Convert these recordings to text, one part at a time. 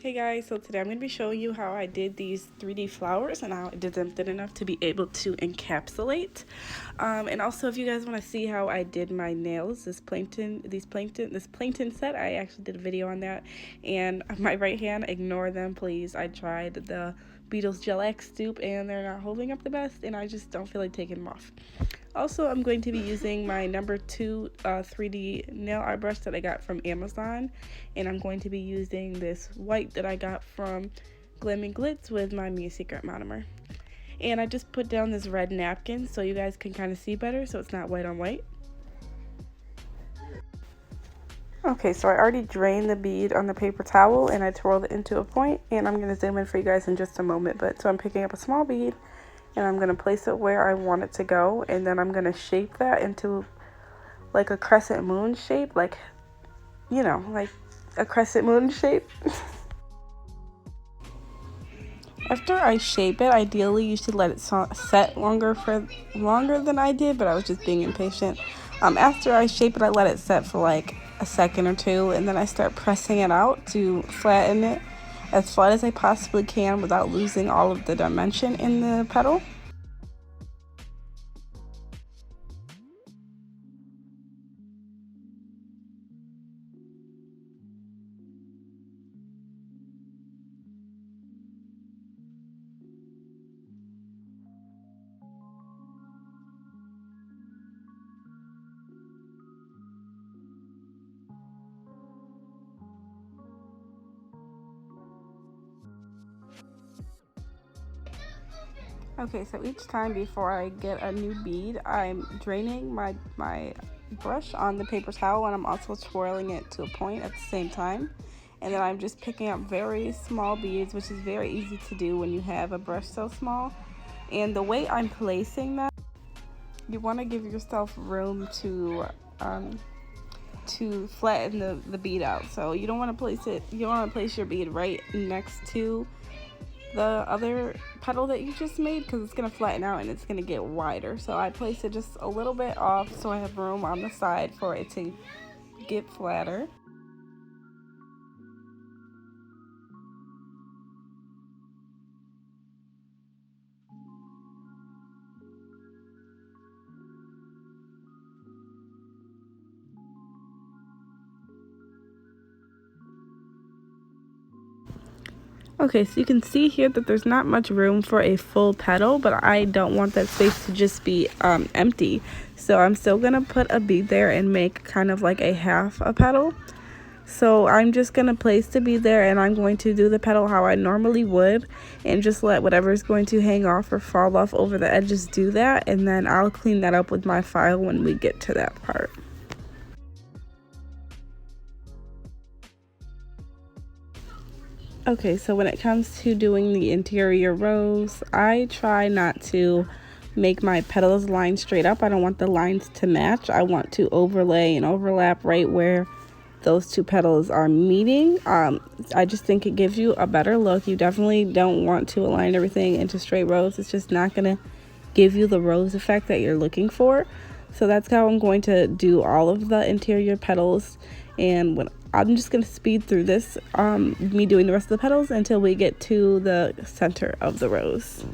Hey guys, so today I'm going to be showing you how I did these 3D flowers and how I did them thin enough to be able to encapsulate. And also if you guys want to see how I did my nails, this plankton set, I actually did a video on that. And my right hand, ignore them please. I tried the Beetles Gel X dupe and they're not holding up the best and I just don't feel like taking them off. Also, I'm going to be using my number 2 3D nail art brush that I got from Amazon. And I'm going to be using this white that I got from Glam and Glitz with my Mia Secret monomer. And I just put down this red napkin so you guys can kind of see better so it's not white on white. Okay, so I already drained the bead on the paper towel and I twirled it into a point, and I'm going to zoom in for you guys in just a moment. But so I'm picking up a small bead and I'm going to place it where I want it to go, and then I'm going to shape that into like a crescent moon shape, like, you know, like a crescent moon shape. After I shape it, ideally you should let it set longer than I did, but I was just being impatient. After I shape it, I let it set for like a second or two, and then I start pressing it out to flatten it as flat as I possibly can without losing all of the dimension in the petal. Okay, so each time before I get a new bead, I'm draining my brush on the paper towel, and I'm also twirling it to a point at the same time. And then I'm just picking up very small beads, which is very easy to do when you have a brush so small. And the way I'm placing that, you want to give yourself room to flatten the bead out. So you don't want to place your bead right next to the other petal that you just made, because it's going to flatten out and it's going to get wider. So I place it just a little bit off so I have room on the side for it to get flatter. Okay, so you can see here that there's not much room for a full petal, but I don't want that space to just be empty. So I'm still going to put a bead there and make kind of like a half a petal. So I'm just going to place the bead there, and I'm going to do the petal how I normally would and just let whatever is going to hang off or fall off over the edges do that, and then I'll clean that up with my file when we get to that part. Okay, so when it comes to doing the interior rows, I try not to make my petals line straight up. I don't want the lines to match. I want to overlay and overlap right where those two petals are meeting. I just think it gives you a better look. You definitely don't want to align everything into straight rows. It's just not going to give you the rose effect that you're looking for. So that's how I'm going to do all of the interior petals. And when I'm just going to speed through this, me doing the rest of the petals until we get to the center of the rose.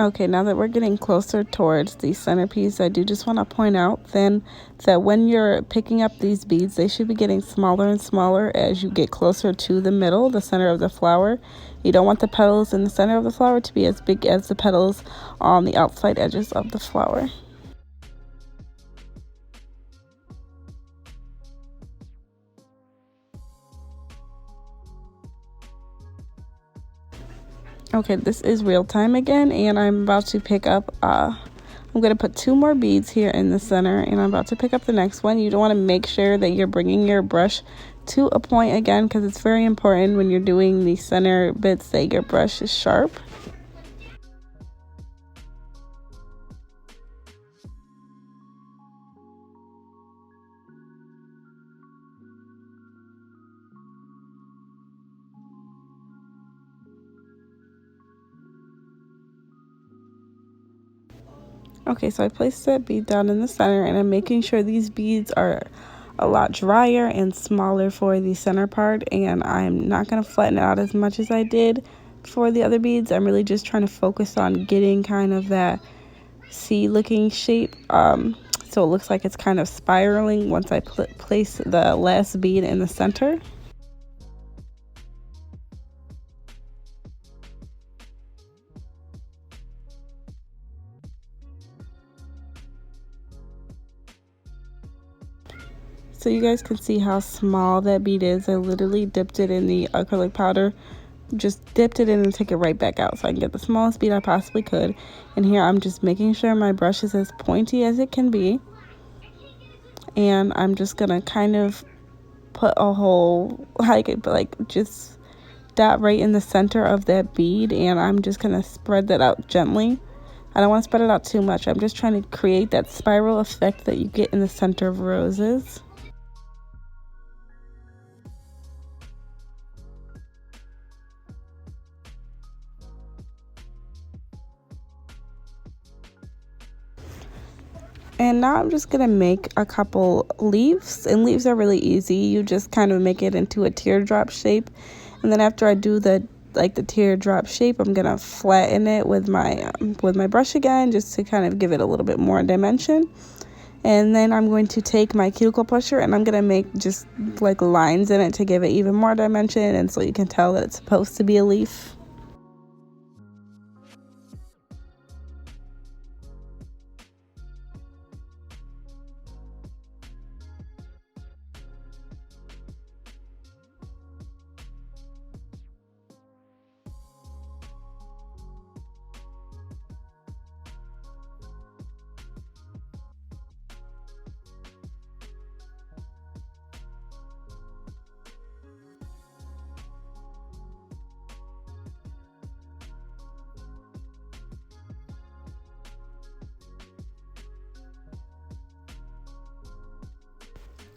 Okay, now that we're getting closer towards the centerpiece, I do just want to point out then that when you're picking up these beads, they should be getting smaller and smaller as you get closer to the middle, the center of the flower. You don't want the petals in the center of the flower to be as big as the petals on the outside edges of the flower. Okay, this is real time again, and I'm about to pick up, I'm going to put 2 more beads here in the center, and I'm about to pick up the next one. You don't want to make sure that you're bringing your brush to a point again, because it's very important when you're doing the center bits that your brush is sharp. Okay, so I placed that bead down in the center, and I'm making sure these beads are a lot drier and smaller for the center part, and I'm not going to flatten it out as much as I did for the other beads. I'm really just trying to focus on getting kind of that C looking shape, so it looks like it's kind of spiraling once I place the last bead in the center. So you guys can see how small that bead is. I literally dipped it in the acrylic powder, just dipped it in and took it right back out so I can get the smallest bead I possibly could. And here I'm just making sure my brush is as pointy as it can be, and I'm just gonna kind of put a hole, like just dot right in the center of that bead, and I'm just gonna spread that out gently. I don't want to spread it out too much. I'm just trying to create that spiral effect that you get in the center of roses. And now I'm just gonna make a couple leaves, and leaves are really easy. You just kind of make it into a teardrop shape, and then after I do the teardrop shape, I'm gonna flatten it with my brush again, just to kind of give it a little bit more dimension. And then I'm going to take my cuticle pusher, and I'm gonna make just like lines in it to give it even more dimension, and so you can tell that it's supposed to be a leaf.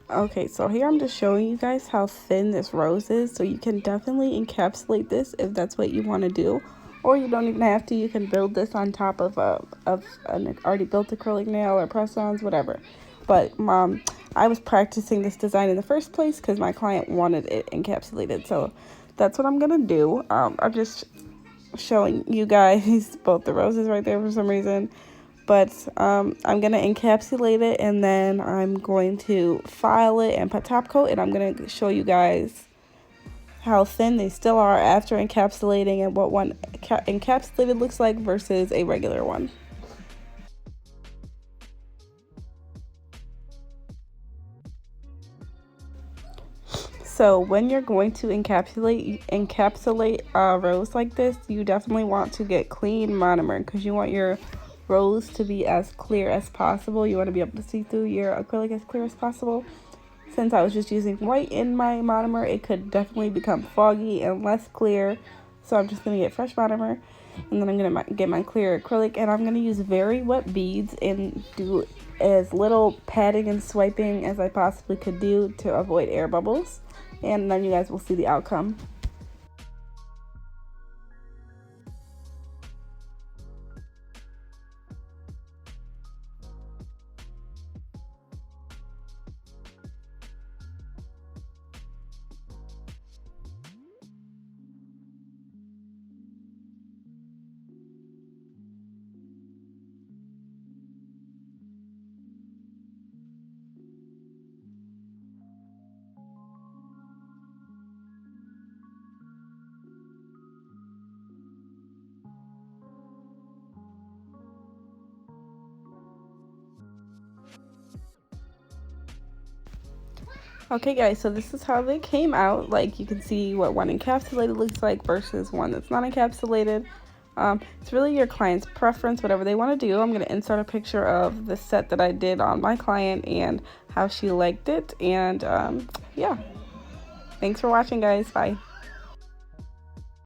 Okay, so here I'm just showing you guys how thin this rose is, so you can definitely encapsulate this if that's what you want to do, or you don't even have to. You can build this on top of an already built acrylic nail or press-ons, whatever. But I was practicing this design in the first place because my client wanted it encapsulated, so that's what I'm gonna do. I'm just showing you guys both the roses right there for some reason. But I'm going to encapsulate it, and then I'm going to file it and put top coat, and I'm going to show you guys how thin they still are after encapsulating and what one encapsulated looks like versus a regular one. So when you're going to encapsulate a rose like this, you definitely want to get clean monomer, because you want your rose to be as clear as possible. You want to be able to see through your acrylic as clear as possible. Since I was just using white in my monomer, it could definitely become foggy and less clear. So I'm just going to get fresh monomer, and then I'm going to get my clear acrylic, and I'm going to use very wet beads and do as little patting and swiping as I possibly could do to avoid air bubbles. And then you guys will see the outcome. Okay guys, so this is how they came out. Like, you can see what one encapsulated looks like versus one that's not encapsulated. It's really your client's preference, whatever they want to do. I'm going to insert a picture of the set that I did on my client and how she liked it. And yeah, thanks for watching guys. Bye.